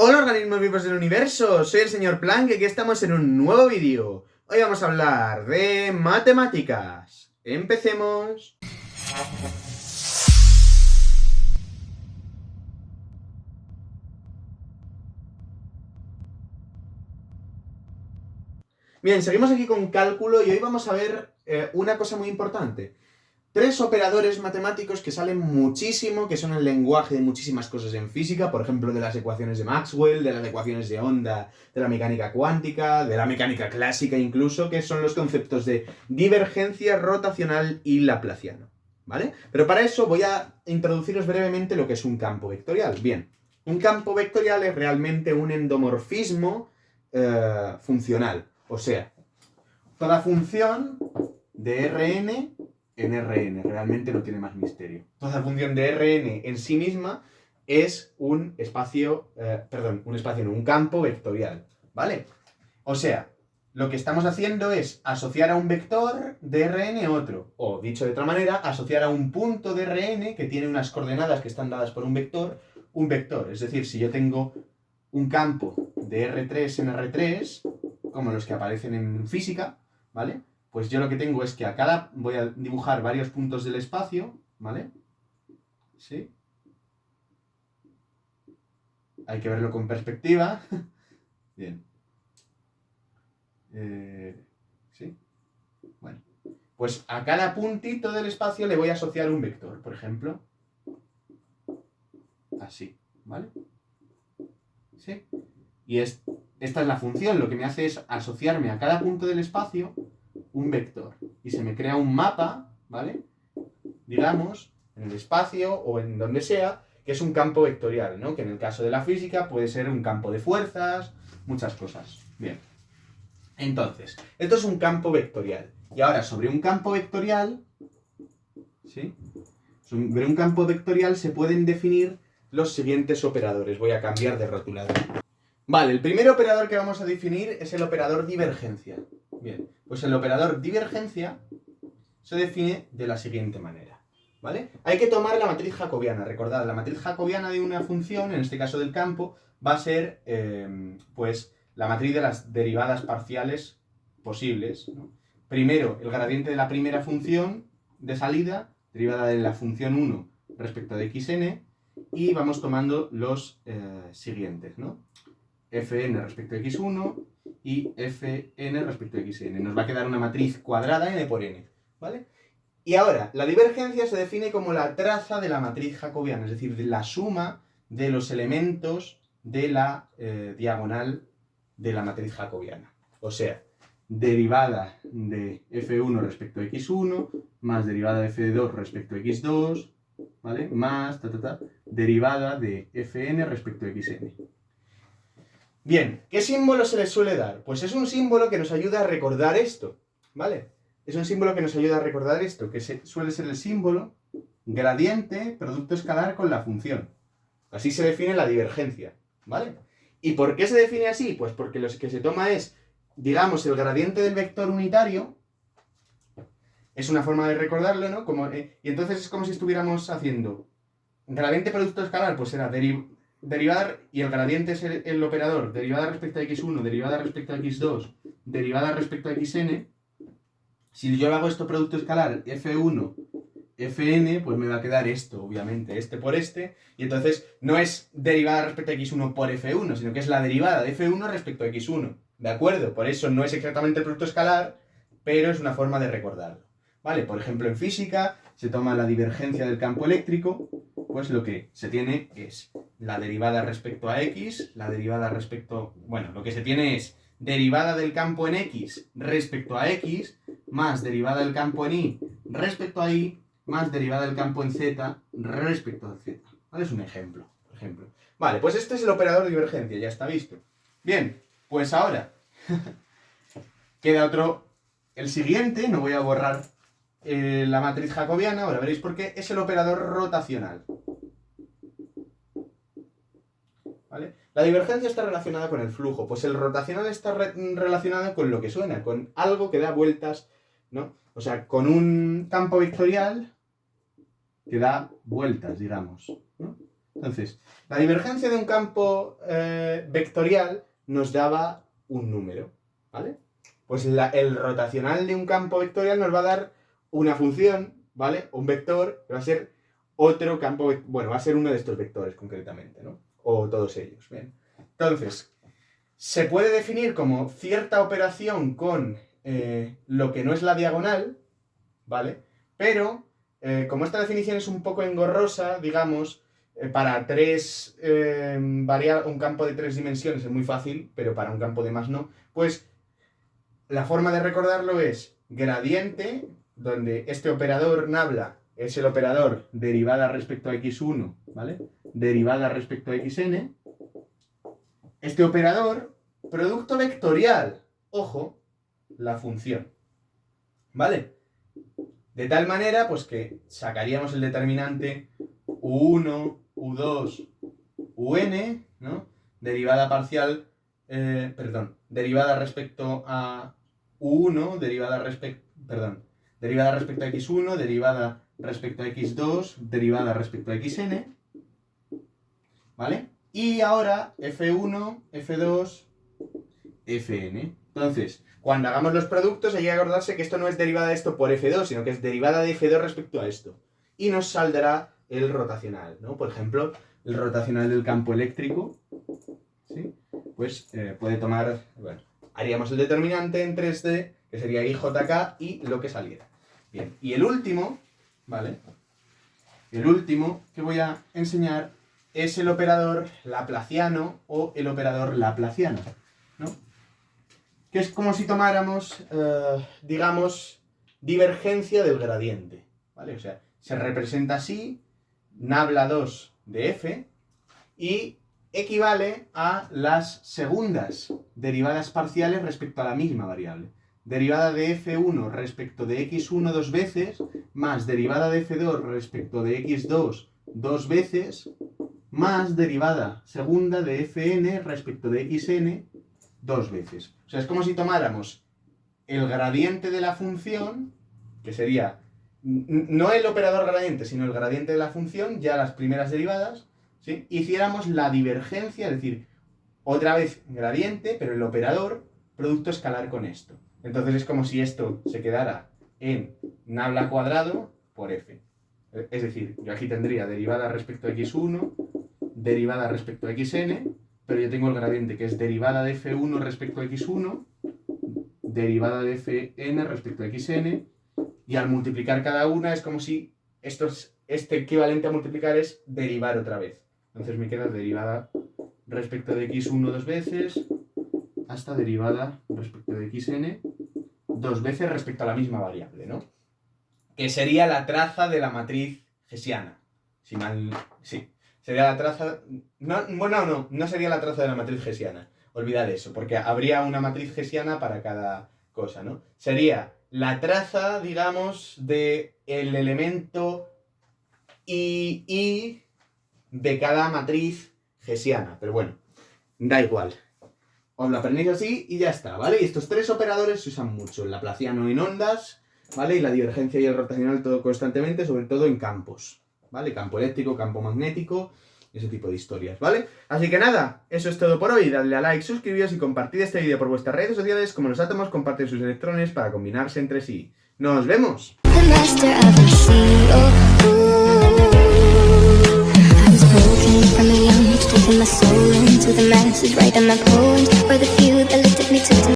Hola organismos vivos del universo, soy el señor Planck y aquí estamos en un nuevo vídeo. Hoy vamos a hablar de matemáticas. Empecemos. Bien, seguimos aquí con cálculo y hoy vamos a ver una cosa muy importante. Tres operadores matemáticos que salen muchísimo, que son el lenguaje de muchísimas cosas en física, por ejemplo, de las ecuaciones de Maxwell, de las ecuaciones de onda, de la mecánica cuántica, de la mecánica clásica incluso, que son los conceptos de divergencia, rotacional y laplaciano, ¿vale? Pero para eso voy a introduciros brevemente lo que es un campo vectorial. Bien, un campo vectorial es realmente un endomorfismo funcional, o sea, toda función de Rn en Rn, realmente no tiene más misterio. Toda función de Rn en sí misma es un espacio, un campo vectorial, ¿vale? O sea, lo que estamos haciendo es asociar a un vector de Rn a otro, o dicho de otra manera, asociar a un punto de Rn que tiene unas coordenadas que están dadas por un vector, es decir, si yo tengo un campo de R3 en R3, como los que aparecen en física, ¿vale? Pues yo lo que tengo es que voy a dibujar varios puntos del espacio, ¿vale? ¿Sí? Hay que verlo con perspectiva. Bien. ¿Sí? Bueno. Pues a cada puntito del espacio le voy a asociar un vector, por ejemplo. Así, ¿vale? ¿Sí? Y esta es la función, lo que me hace es asociarme a cada punto del espacio un vector. Y se me crea un mapa, ¿vale? Digamos, en el espacio o en donde sea, que es un campo vectorial, ¿no? Que en el caso de la física puede ser un campo de fuerzas, muchas cosas. Bien. Entonces, esto es un campo vectorial. Y ahora, sobre un campo vectorial, ¿sí? Sobre un campo vectorial se pueden definir los siguientes operadores. Voy a cambiar de rotulador. Vale, el primer operador que vamos a definir es el operador divergencia. Bien, pues el operador divergencia se define de la siguiente manera, ¿vale? Hay que tomar la matriz jacobiana. Recordad, la matriz jacobiana de una función, en este caso del campo, va a ser, pues, la matriz de las derivadas parciales posibles, ¿no? Primero, el gradiente de la primera función de salida, derivada de la función 1 respecto de xn, y vamos tomando los siguientes, ¿no? Fn respecto a x1 y Fn respecto a xn. Nos va a quedar una matriz cuadrada n por n, ¿vale? Y ahora, la divergencia se define como la traza de la matriz jacobiana, es decir, de la suma de los elementos de la diagonal de la matriz jacobiana. O sea, derivada de f1 respecto a x1, más derivada de f2 respecto a x2, ¿vale? Más, derivada de fn respecto a xn. Bien, ¿qué símbolo se le suele dar? Pues es un símbolo que nos ayuda a recordar esto, ¿vale? Es un símbolo que nos ayuda a recordar esto, que suele ser el símbolo gradiente producto escalar con la función. Así se define la divergencia, ¿vale? ¿Y por qué se define así? Pues porque lo que se toma es, digamos, el gradiente del vector unitario, es una forma de recordarlo, ¿no? Y entonces es como si estuviéramos haciendo gradiente producto escalar, pues era derivada, y el gradiente es el operador, derivada respecto a x1, derivada respecto a x2, derivada respecto a xn. Si yo hago esto producto escalar f1, fn, pues me va a quedar esto, obviamente, este por este, y entonces no es derivada respecto a x1 por f1, sino que es la derivada de f1 respecto a x1, ¿de acuerdo? Por eso no es exactamente el producto escalar, pero es una forma de recordarlo, ¿vale? Por ejemplo, en física se toma la divergencia del campo eléctrico, pues lo que se tiene es la derivada respecto a x, la derivada respecto... Bueno, lo que se tiene es derivada del campo en x respecto a x, más derivada del campo en y respecto a y, más derivada del campo en z respecto a z. ¿Vale? Es un ejemplo, por ejemplo. Vale, pues este es el operador de divergencia, ya está visto. Bien, pues ahora queda otro... El siguiente, no voy a borrar la matriz jacobiana, ahora veréis por qué, es el operador rotacional. ¿Vale? La divergencia está relacionada con el flujo, pues el rotacional está relacionado con lo que suena, con algo que da vueltas, ¿no? O sea, con un campo vectorial que da vueltas, digamos, ¿no? Entonces, la divergencia de un campo vectorial nos daba un número, ¿vale? Pues el rotacional de un campo vectorial nos va a dar una función, ¿vale? Un vector que va a ser otro campo, bueno, va a ser uno de estos vectores concretamente, ¿no? O todos ellos, ¿bien? Entonces, se puede definir como cierta operación con lo que no es la diagonal, ¿vale? Pero, como esta definición es un poco engorrosa, digamos, para un campo de 3 dimensiones es muy fácil, pero para un campo de más no, pues la forma de recordarlo es gradiente, donde este operador nabla es el operador derivada respecto a x1, ¿vale? Derivada respecto a xn. Este operador, producto vectorial, ojo, la función, ¿vale? De tal manera, pues que sacaríamos el determinante u1, u2, un, ¿no? Derivada parcial, derivada respecto a u1, derivada respecto a x1, derivada respecto a x2, derivada respecto a xn, ¿vale? Y ahora f1, f2, fn. Entonces, cuando hagamos los productos hay que acordarse que esto no es derivada de esto por f2, sino que es derivada de f2 respecto a esto. Y nos saldrá el rotacional, ¿no? Por ejemplo, el rotacional del campo eléctrico, ¿sí? Pues puede tomar, bueno, haríamos el determinante en 3D, que sería IJK, y lo que saliera. Bien, y el último, ¿vale? El último que voy a enseñar es el operador laplaciano o el operador laplaciano, ¿no? Que es como si tomáramos, digamos, divergencia del gradiente, ¿vale? O sea, se representa así, nabla 2 de f, y equivale a las segundas derivadas parciales respecto a la misma variable. Derivada de f1 respecto de x1 dos veces, más derivada de f2 respecto de x2 dos veces, más derivada segunda de fn respecto de xn dos veces. O sea, es como si tomáramos el gradiente de la función, que sería no el operador gradiente, sino el gradiente de la función, ya las primeras derivadas, ¿sí? Hiciéramos la divergencia, es decir, otra vez gradiente, pero el operador producto escalar con esto. Entonces es como si esto se quedara en nabla cuadrado por f. Es decir, yo aquí tendría derivada respecto a x1, derivada respecto a xn, pero yo tengo el gradiente que es derivada de f1 respecto a x1, derivada de fn respecto a xn, y al multiplicar cada una es como si este equivalente a multiplicar es derivar otra vez. Entonces me queda derivada respecto de x1 dos veces, hasta derivada respecto de xn dos veces respecto a la misma variable, ¿no? Que sería la traza de la matriz hessiana. Si mal... Sí. Sería la traza... No sería la traza de la matriz hessiana. Olvidad eso, porque habría una matriz hessiana para cada cosa, ¿no? Sería la traza, digamos, del elemento I de cada matriz hessiana. Pero bueno, da igual. Os lo aprendéis así y ya está, ¿vale? Y estos tres operadores se usan mucho. El laplaciano en ondas, ¿vale? Y la divergencia y el rotacional todo constantemente, sobre todo en campos, ¿vale? Campo eléctrico, campo magnético, ese tipo de historias, ¿vale? Así que nada, eso es todo por hoy. Dadle a like, suscribiros y compartid este vídeo por vuestras redes sociales, como los átomos comparten sus electrones para combinarse entre sí. ¡Nos vemos! From a young age, taking my soul into the masses, writing my poems for the few